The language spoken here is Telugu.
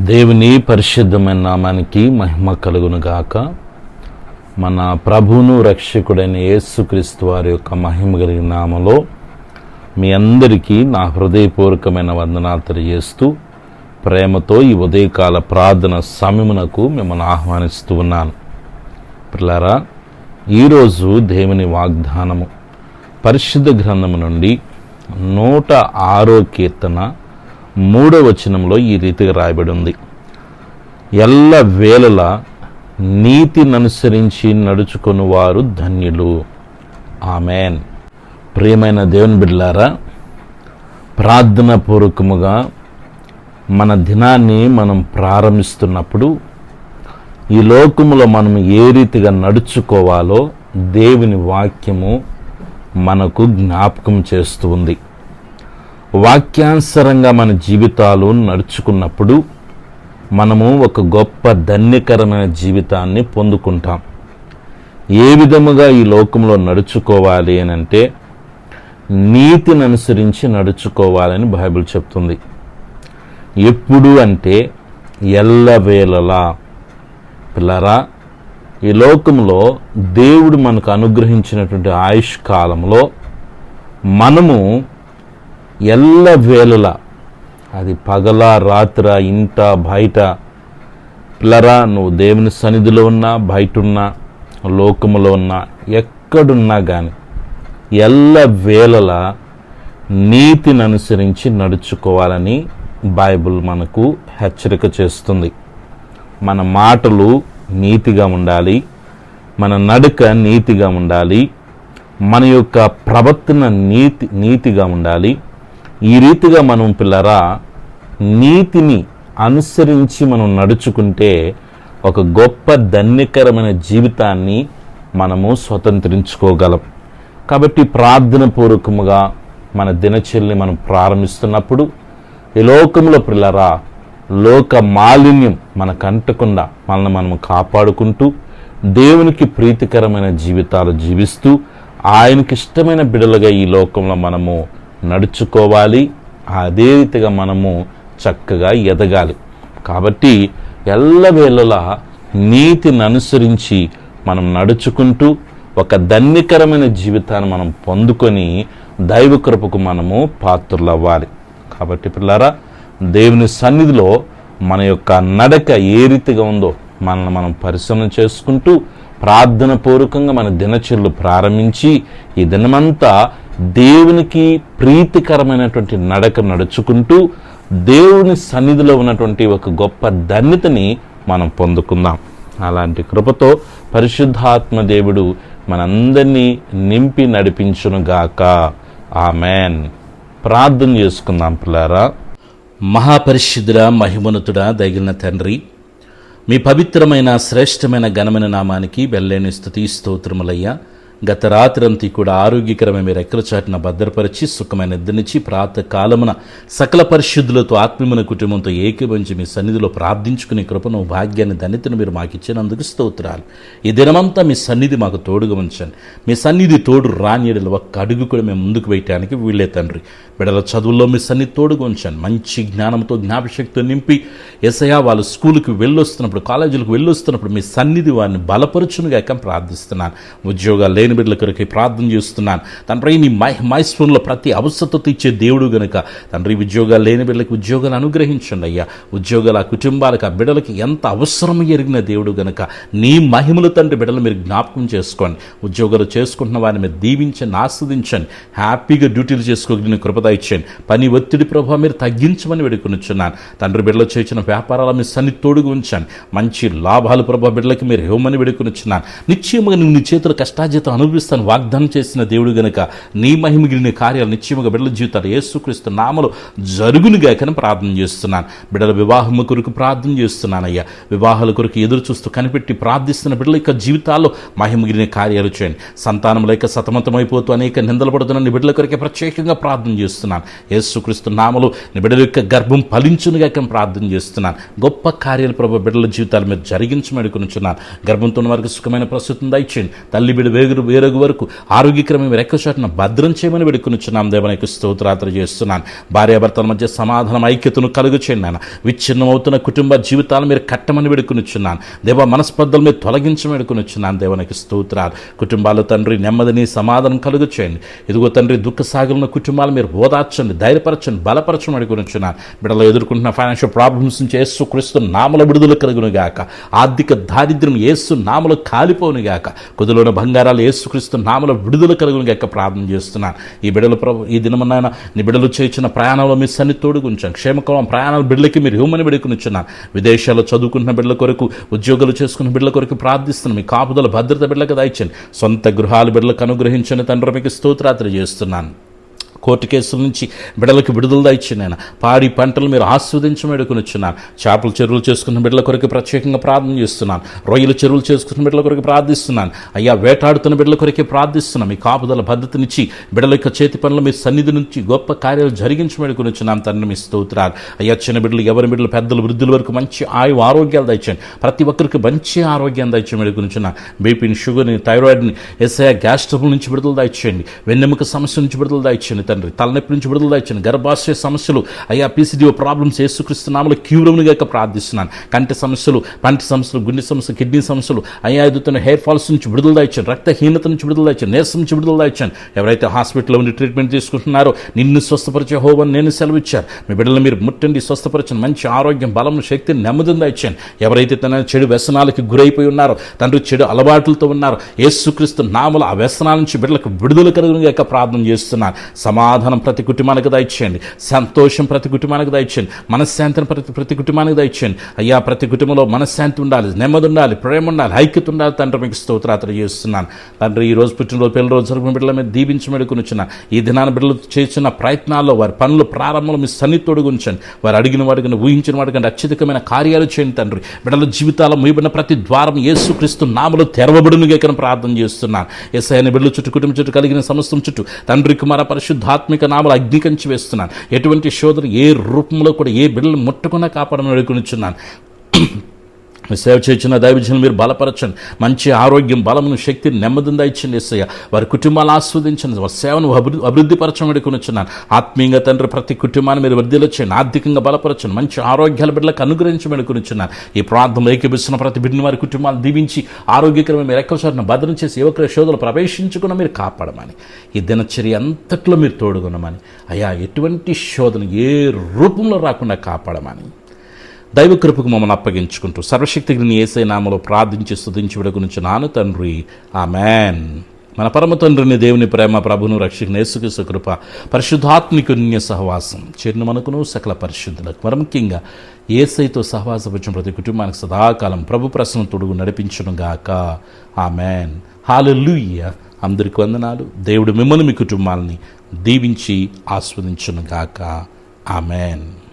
దేవుని పరిశుద్ధమైన నామానికి మహిమ కలుగును గాక. మన ప్రభువును రక్షకుడైన యేసుక్రీస్తు వారి యొక్క మహిమ కలిగిన నామలో మీ అందరికీ నా హృదయపూర్వకమైన వందనాలు తెలియజేస్తూ ప్రేమతో ఈ ఉదయకాల ప్రార్థన సమయమునకు మిమ్మల్ని ఆహ్వానిస్తూ ఉన్నాను. పిల్లారా, ఈరోజు దేవుని వాగ్దానము పరిశుద్ధ గ్రంథము నుండి 106వ కీర్తన 3వ వచనంలో ఈ రీతిగా రాయబడి ఉంది. ఎల్ల వేళలా నీతిని అనుసరించి నడుచుకుని వారు ధన్యులు. ఆమెన్. ప్రియమైన దేవుని బిడ్డలారా, ప్రార్థన పూర్వకముగా మన దినాన్ని మనం ప్రారంభిస్తున్నప్పుడు ఈ లోకములో మనం ఏ రీతిగా నడుచుకోవాలో దేవుని వాక్యము మనకు జ్ఞాపకం చేస్తూ ఉంది. వాక్యానుసారంగా మన జీవితాలు నడుచుకున్నప్పుడు మనము ఒక గొప్ప ధన్యకరమైన జీవితాన్ని పొందుకుంటాం. ఏ విధముగా ఈ లోకంలో నడుచుకోవాలి అని అంటే నీతిని అనుసరించి నడుచుకోవాలని బైబిల్ చెప్తుంది. ఎప్పుడు అంటే ఎల్లవేళలా. పిల్లరా, ఈ లోకంలో దేవుడు మనకు అనుగ్రహించినటువంటి ఆయుష్ కాలంలో మనము ఎల్లవేళలా, అది పగల రాత్ర, ఇంట బయట, పిల్లరా, నువ్వు దేవుని సన్నిధిలో ఉన్నా, బయట ఉన్నా, లోకములో ఉన్నా, ఎక్కడున్నా కానీ ఎల్లవేళలా నీతిని అనుసరించి నడుచుకోవాలని బైబిల్ మనకు హెచ్చరిక చేస్తుంది. మన మాటలు నీతిగా ఉండాలి, మన నడక నీతిగా ఉండాలి, మన యొక్క ప్రవర్తన నీతిగా ఉండాలి. ఈ రీతిగా మనం పిల్లరా నీతిని అనుసరించి మనం నడుచుకుంటే ఒక గొప్ప ధన్యకరమైన జీవితాన్ని మనము స్వతంత్రించుకోగలం. కాబట్టి ప్రార్థన పూర్వకముగా మన దినచర్యని మనం ప్రారంభిస్తున్నప్పుడు ఈ లోకంలో పిల్లరా లోక మాలిన్యం మనకు అంటకుండా మనల్ని మనం కాపాడుకుంటూ దేవునికి ప్రీతికరమైన జీవితాలు జీవిస్తూ ఆయనకి ఇష్టమైన బిడలుగా ఈ లోకంలో మనము నడుచుకోవాలి. అదే రీతిగా మనము చక్కగా ఎదగాలి. కాబట్టి ఎల్లవేళలా నీతిని అనుసరించి మనం నడుచుకుంటూ ఒక ధన్యకరమైన జీవితాన్ని మనం పొందుకొని దైవ కృపకు మనము పాత్రులవ్వాలి. కాబట్టి పిల్లారా, దేవుని సన్నిధిలో మన యొక్క నడక ఏ రీతిగా ఉందో మనల్ని మనం పరిశీలన చేసుకుంటూ ప్రార్థన పూర్వకంగా మన దినచర్యలు ప్రారంభించి ఈ దినమంతా దేవునికి ప్రీతికరమైనటువంటి నడక నడుచుకుంటూ దేవుని సన్నిధిలో ఉన్నటువంటి ఒక గొప్ప ధన్యతని మనం పొందుకుందాం. అలాంటి కృపతో పరిశుద్ధాత్మ దేవుడు మనందరినీ నింపి నడిపించునుగాక. ఆమెన్. ప్రార్థన చేసుకుందాం. పిల్లారా, మహాపరిశుద్ధుడా, మహిమోన్నతుడా, దయగలిగిన తండ్రి, మీ పవిత్రమైన శ్రేష్టమైన ఘనమైన నామానికి వెళ్ళలేని స్తుతి స్తోత్రములయ్యా. గత రాత్రంతా కూడా ఆరోగ్యకరమైన మీరు రెక్కల చాటున భద్రపరిచి సుఖమైన నిద్రనిచ్చి ప్రాతకాలమున సకల పరిశుద్ధులతో ఆత్మీయమైన కుటుంబంతో ఏకీభవించి మీ సన్నిధిలో ప్రార్థించుకునే కృపను, భాగ్యాన్ని, ధన్యతను మీరు మాకు ఇచ్చినందుకు స్తోత్రాలు. ఈ దినమంతా మీ సన్నిధి మాకు తోడుగా ఉంచండి. మీ సన్నిధి తోడు రానియడలు ఒక్క అడుగు కూడా మేము ముందుకు వేయటానికి వీళ్ళే తండ్రి. బిడ్డల చదువుల్లో మీ సన్నిధి తోడుగా ఉంచండి. మంచి జ్ఞానంతో జ్ఞాపశక్తితో నింపి యేసయ్యా వాళ్ళు స్కూల్కి వెళ్ళొస్తున్నప్పుడు, కాలేజీలకు వెళ్ళొస్తున్నప్పుడు మీ సన్నిధి వారిని బలపరచునుగాక ప్రార్థిస్తున్నాను. ఉద్యోగాలు లేని బిడ్డల కొరకు ప్రార్థన చేస్తున్నాను తండ్రి. నీ మైస్ఫూన్లో ప్రతి అవసరత ఇచ్చే దేవుడు గనుక తండ్రి, ఉద్యోగాలు లేని బిడ్డలకు ఉద్యోగాలు అనుగ్రహించండి అయ్యా. ఉద్యోగాలు ఆ కుటుంబాలకు, ఆ బిడ్డలకి ఎంత అవసరం ఎరిగిన దేవుడు గనుక నీ మహిమలు తండ్రి బిడ్డలు మీరు జ్ఞాపకం చేసుకోండి. ఉద్యోగాలు చేసుకుంటున్న వారిని మీరు దీవించండి, ఆస్వాదించండి. హ్యాపీగా డ్యూటీలు చేసుకోగలిగిన కృపద ఇచ్చేయండి. పని ఒత్తిడి ప్రభావ మీరు తగ్గించమని వేడుకొనిచున్నాను తండ్రి. బిడ్డలు చేసిన వ్యాపారాల మీ సన్నిధి తోడుగా ఉంచండి. మంచి లాభాలు ప్రభావ బిడ్డలకి మీరు ఇవ్వమని వేడుకొనిచున్నాను. నిశ్చయముగా నువ్వు నీ చేతుల కష్టార్జితం అనుభవిస్తాను వాగ్దానం చేసిన దేవుడు గనుక నీ మహిమగిరిన కార్యాలు నిశ్చయముగా బిడ్డల జీవితాలు యేసుక్రీస్తు నామములో జరుగునుగాకని ప్రార్థన చేస్తున్నాను. బిడ్డల వివాహము కొరకు ప్రార్థన చేస్తున్నానయ్యా. వివాహాల కొరకు ఎదురు చూస్తూ కనిపెట్టి ప్రార్థిస్తున్న బిడ్డల యొక్క జీవితాల్లో మహిమగిరిన కార్యాలు చేయండి. సంతానం లేక సతమతమైపోతూ అనేక నిందలు పడుతున్న నీ బిడ్డల కొరకే ప్రత్యేకంగా ప్రార్థన చేస్తున్నాను. యేసుక్రీస్తు నామములో నీ బిడ్డల యొక్క గర్భం ఫలించునుగాక ప్రార్థన చేస్తున్నాను. గొప్ప కార్యాలు ప్రభు బిడ్డల జీవితాలు మీరు జరిగించమని అనుకున్నాను. గర్భంతో ఉన్న వారికి సుఖమైన ప్రస్తుతం దయచేయండి. తల్లి బిడ్డ వేగురు వేరొక వరకు ఆరోగ్యకరమైన రెక్కచాటున భద్రం చేయమని వేడుకొనుచున్నాం. దేవానికి స్తోత్రాలు చేస్తున్నాను. భార్యాభర్తల మధ్య సమాధానం, ఐక్యతను కలుగు చేయండి నాయన. విచ్ఛిన్నమవుతున్న కుటుంబ జీవితాలను మీరు కట్టమని వేడుకొనుచున్నాను. దేవ మనస్పర్ధలు మీరు తొలగించమని వేడుకొనుచున్నాను. దేవానికి స్తోత్రాలు. కుటుంబాలు తండ్రి నెమ్మదిని సమాధానం కలుగు చేయండి. ఇదిగో తండ్రి దుఃఖ సాగులున్న కుటుంబాలు మీరు ఓదార్చండి, ధైర్యపరచండి, బలపరచమని వేడుకొనుచున్నాను. బిడ్డలు ఎదుర్కొంటున్న ఫైనాన్షియల్ ప్రాబ్లమ్స్ నుంచి యేసు క్రీస్తు నామములో విడుదల కలుగును గాక. ఆర్థిక దారిద్ర్యం యేసు నామములో కాలిపోను గాక. కుదులోని బంగారాలు యేసుక్రీస్తు నామములో విడుదల కలుగును గాక ప్రార్థన చేస్తున్నాను. ఈ బిడ్డలు ప్రభు ఈ దినమన్నాయన నీ బిడ్డలు చేయించిన ప్రయాణంలో మీ సన్ని తోడుగుంచాను. క్షేమకరం ప్రయాణాల బిడ్డలకి మీరు ఇవ్వమని వేడుకొనుచున్నాను. విదేశాల్లో చదువుకుంటున్న బిడ్డల కొరకు, ఉద్యోగాలు చేసుకున్న బిడ్డల కొరకు ప్రార్థిస్తున్నాను. మీ కాపుదల భద్రత బిడ్డలకు దయచండి. సొంత గృహాలు బిడ్డలకు అనుగ్రహించని తండ్రి మీకు స్తోత్రాలు చేస్తున్నాను. కోర్టు కేసుల నుంచి బిడ్డలకు విడుదల దయచండి నాయన. పాడి పంటలు మీరు ఆస్వాదించమని వేడుకొనుచున్నాను. చేపల చెరువులు చేసుకున్న బిడ్డల కొరకు ప్రత్యేకంగా ప్రార్థన చేస్తున్నాను. రొయ్యల చెరువులు చేసుకున్న బిడ్డల కొరకు ప్రార్థిస్తున్నాను. అయ్యా వేటాడుతున్న బిడ్డల కొరకే ప్రార్థిస్తున్నాను. మీ కాపుదల భద్రతనిచ్చి బిడ్డల యొక్క చేతి పనులు మీ సన్నిధి నుంచి గొప్ప కార్యాలు జరిగించమని వేడుకొనుచున్నాను. తండ్రి మీ స్తోత్రాలు. అయ్యా చిన్న బిడ్డలు, ఎవరి బిడ్డలు, పెద్దలు, వృద్ధుల వరకు మంచి ఆరోగ్యాలు దయచండి. ప్రతి ఒక్కరికి మంచి ఆరోగ్యాన్ని దయచమని వేడుకొనుచున్నాను. బీపీని, షుగర్ని, థైరాయిడ్ని, ఎస్ఐ గ్యాస్ ట్రబుల్ నుంచి విడుదల దయచేయండి. వెన్నెముక సమస్య నుంచి విడుదల దయచేయండి తండ్రి. తలనొప్పి నుంచి విడుదల దయచండి. గర్భాశయ సమస్యలు, అయ్యా పీసీడీఓ ప్రాబ్లమ్స్ యేసుక్రీస్తు నామములో క్యూరముగా ప్రార్థిస్తున్నాను. కంటి సమస్యలు, పంటి సమస్యలు, గుండె సమస్యలు, కిడ్నీ సమస్యలు, అయ్యా ఎదుగుతున్న హెయిర్ ఫాల్స్ నుంచి విడుదల దయచండి. రక్తహీనత నుంచి విడుదల దయచండి. నీరసం నుంచి విడుదల దయచండి. ఎవరైతే హాస్పిటల్లో ఉండి ట్రీట్మెంట్ తీసుకుంటున్నారో నిన్ను స్వస్థపరిచే యెహోవాను నేను సెలవిచ్చారు. మీ బిడ్డలు మీరు ముట్టండి, స్వస్థపరచండి. మంచి ఆరోగ్యం, బలం, శక్తిని, నెమ్మదిని దయచండి. ఎవరైతే తన చెడు వ్యసనాలకి గురైపోయి ఉన్నారో, తండ్రి చెడు అలవాట్లతో ఉన్నారో, యేసుక్రీస్తు నామములో ఆ వ్యసనాల నుంచి బిడ్డలకు విడుదల కలుగునుగాక ప్రార్థన చేస్తున్నాను. సమాధానం ప్రతి కుటుంబానికి దయచేయండి. సంతోషం ప్రతి కుటుంబానికి దయచేయండి. మనశ్శాంతిని ప్రతి కుటుంబానికి దయచేయండి. అయ్యా ప్రతి కుటుంబంలో మనశ్శాంతి ఉండాలి, నెమ్మది ఉండాలి, ప్రేమ ఉండాలి, ఐక్యత ఉండాలి. తండ్రి మీకు స్తోత్రాలు చేస్తున్నాను. తండ్రి ఈ రోజు పుట్టినరోజు, పెళ్లి రోజు జరుపుకున్న బిడ్డల మీద దీవించి వేడుకొనుచున్నాను. ఈ దినాన బిడ్డలు చేసిన ప్రయత్నాల్లో, వారి పనులు ప్రారంభంలో మీ సన్నిధి తోడుగుంచండి. వారు అడిగిన వాడికన్నా, ఊహించిన వాడికంటే అత్యధికమైన కార్యాలు చేయండి తండ్రి. బిడ్డల జీవితాల్లో మూయబడిన ప్రతి ద్వారం యేసుక్రీస్తు నామములో తెరవబడునుగాక ప్రార్థన చేస్తున్నాను. యేసయ్య బిడ్డల చుట్టూ, కుటుంబం చుట్టూ, కలిగిన సమస్తం చుట్టూ తండ్రి, కుమార, పరిశుద్ధాత్మిక నామములో అగ్ని కంచి వేస్తున్నాను. ఎటువంటి శోధన ఏ రూపంలో కూడా ఏ బిడ్డలు ముట్టకుండా కాపాడమని వేడుకొనుచున్నాను. సేవ చేసిన దైవజనులు మీరు బలపరచండి. మంచి ఆరోగ్యం, బలమును, శక్తిని, నెమ్మదిని దయచండి యేసయ్య. వారి కుటుంబాలు ఆస్వాదించండి. వారి సేవను అభివృద్ధిపరచమని వేడుకొనుచున్నాను. ఆత్మీయంగా తండ్రి ప్రతి కుటుంబాన్ని మీరు వృద్ధిలో చేయండి. ఆర్థికంగా బలపరచండి. మంచి ఆరోగ్యాల బిడ్డలకు అనుగ్రహించమని వేడుకొనుచున్నాను. ఈ ప్రాంతంలో ఏకీపిస్తున్న ప్రతి బిడ్డని వారి కుటుంబాలు దీవించి ఆరోగ్యకరమైన మీరు ఎక్కువసారిని భద్రం చేసి యువకుల శోధనలు ప్రవేశించుకున్న మీరు కాపాడమని, ఈ దినచర్య అంతట్లో మీరు తోడుగునమని, అయ్యా ఎటువంటి శోధన ఏ రూపంలో రాకుండా కాపాడమని దైవ కృపకు మమ్మల్ని అప్పగించుకుంటూ సర్వశక్తిని యేసయ్య నామములో ప్రార్థించి స్తుతించి వేడుకొనుచున్నాను తండ్రి. ఆమేన్. మన పరమ తండ్రిని, దేవుని ప్రేమ, ప్రభును రక్షకుని యేసుక్రీస్తు కృప, పరిశుద్ధాత్మికుని సహవాసం చేరిన మనకును సకల పరిశుద్ధులకు, మరి ముఖ్యంగా యేసయ్యతో సహవాసపరిచిన ప్రతి కుటుంబానికి సదాకాలం ప్రభు ప్రసన్న తోడుగు నడిపించును గాక. ఆమేన్. హల్లెలూయా. అందరికీ వందనాలు. దేవుడు మిమ్మల్ని, మీ కుటుంబాలని దీవించి ఆస్వాదించును గాక. ఆమేన్.